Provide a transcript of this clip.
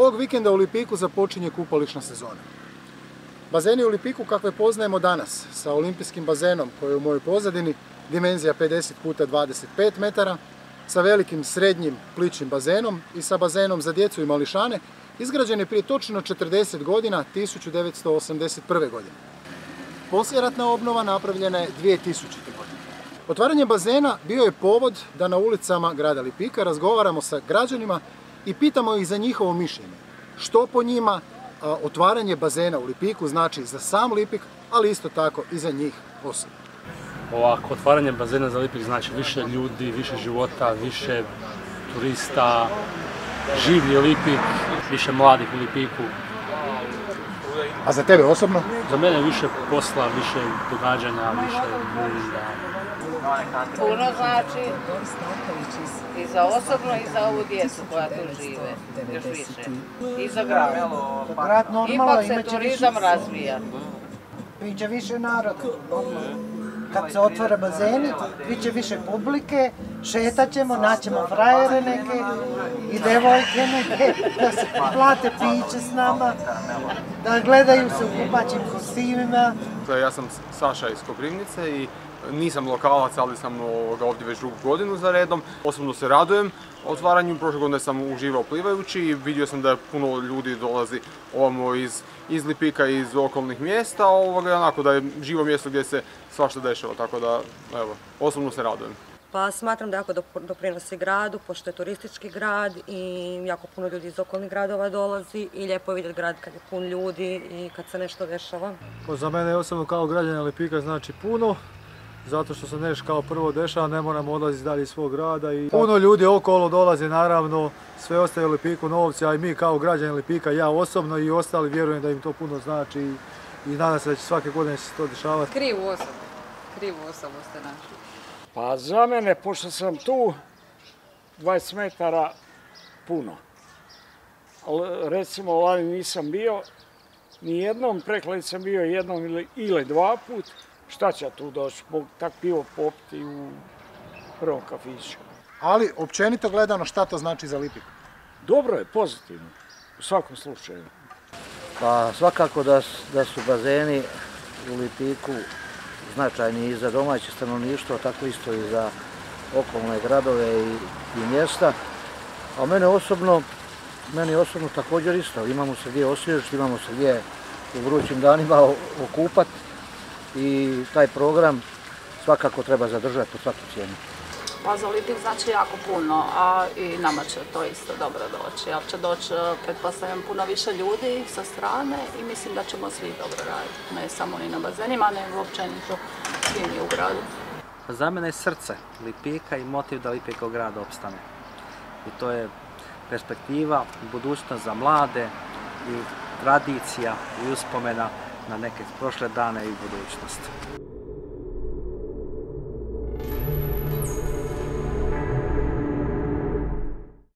tog vikenda u Lipiku započinje kupališna sezona. Bazeni u Lipiku kakve poznajemo danas, sa olimpijskim bazenom koji je u mojoj pozadini, dimenzija 50 x 25 metara, sa velikim srednjim pličnim bazenom i sa bazenom za djecu i mališane, izgrađen je prije točno 40 godina, 1981. godine. Poslijeratna obnova napravljena je 2000. godine. Otvaranje bazena bio je povod da na ulicama grada Lipika razgovaramo sa građanima i pitamo ih za njihovo mišljenje. Što po njima otvaranje bazena u Lipiku znači za sam Lipik, ali isto tako i za njih osobno. Ovako, otvaranje bazena za Lipik znači više ljudi, više života, više turista, življi Lipik, više mladih u Lipiku. A za tebe osobno? Za mene više posla, više događanja, više ljudi. Puno znači i za osobno i za ovu djecu koja tu žive, još više. I za grad. Ipak se turizam razvija. Biće više naroda. Kad se otvore bazeni, biće više publike, šetat ćemo, naćemo frajere neke i devojke neke, da se plate piće s nama, da gledaju se u kupaćim kostimima. Ja sam Saša iz Koprivnice i nisam lokalac, ali sam ovdje već drugu godinu za redom. Osobno se radujem otvaranju, prošle godine sam uživao plivajući i vidio sam da puno ljudi dolazi ovamo iz Lipika i iz okolnih mjesta, onako da je živo mjesto gdje se svašta dešava, tako da evo, osobno se radujem. Pa smatram da jako doprinosi gradu, pošto je turistički grad i jako puno ljudi iz okolnih gradova dolazi i lijepo je vidjeti grad kad je pun ljudi i kad se nešto dešava. Za mene osobno kao građanina Lipika znači puno, zato što se nešto kao prvo dešava, ne moramo odlaziti dalje iz svog grada i puno ljudi okolo dolazi naravno, sve ostaje u Lipiku novci, a i mi kao građani Lipika, ja osobno i ostali vjerujem da im to puno znači i nadam se da će svake godine se to dešavati. Krivu osobu ste našli. Pa za mene, pošto sam tu, 20 metara puno. Ali recimo lani nisam bio, nijednom, prekladi sam bio jednom ili dva put. Šta će ja tu doći? Mogu tak pivo popiti u prvom kafiću. Ali općenito gledano šta to znači za Lipik? Dobro je, pozitivno, u svakom slučaju. Pa svakako da su bazeni u Lipiku značajni i za domaće stanovništvo, tako isto i za okolne gradove i mjesta. A meni osobno također isto. Imamo se gdje osvježiti, imamo se gdje u vrućim danima okupati i taj program svakako treba zadržati po svaku cijenu. Pa za Lipik znači jako puno, a i nama će to isto dobro doći. Ali će doći, pretpostavljam, puno više ljudi sa strane i mislim da ćemo svi dobro raditi. Ne samo ni na bazenima, nego općenito svi mi u gradu. Za mene je srce Lipika i motiv da Lipik kao grad opstane. I to je perspektiva, budućnost za mlade i tradicija i uspomena na neke prošle dane i budućnost.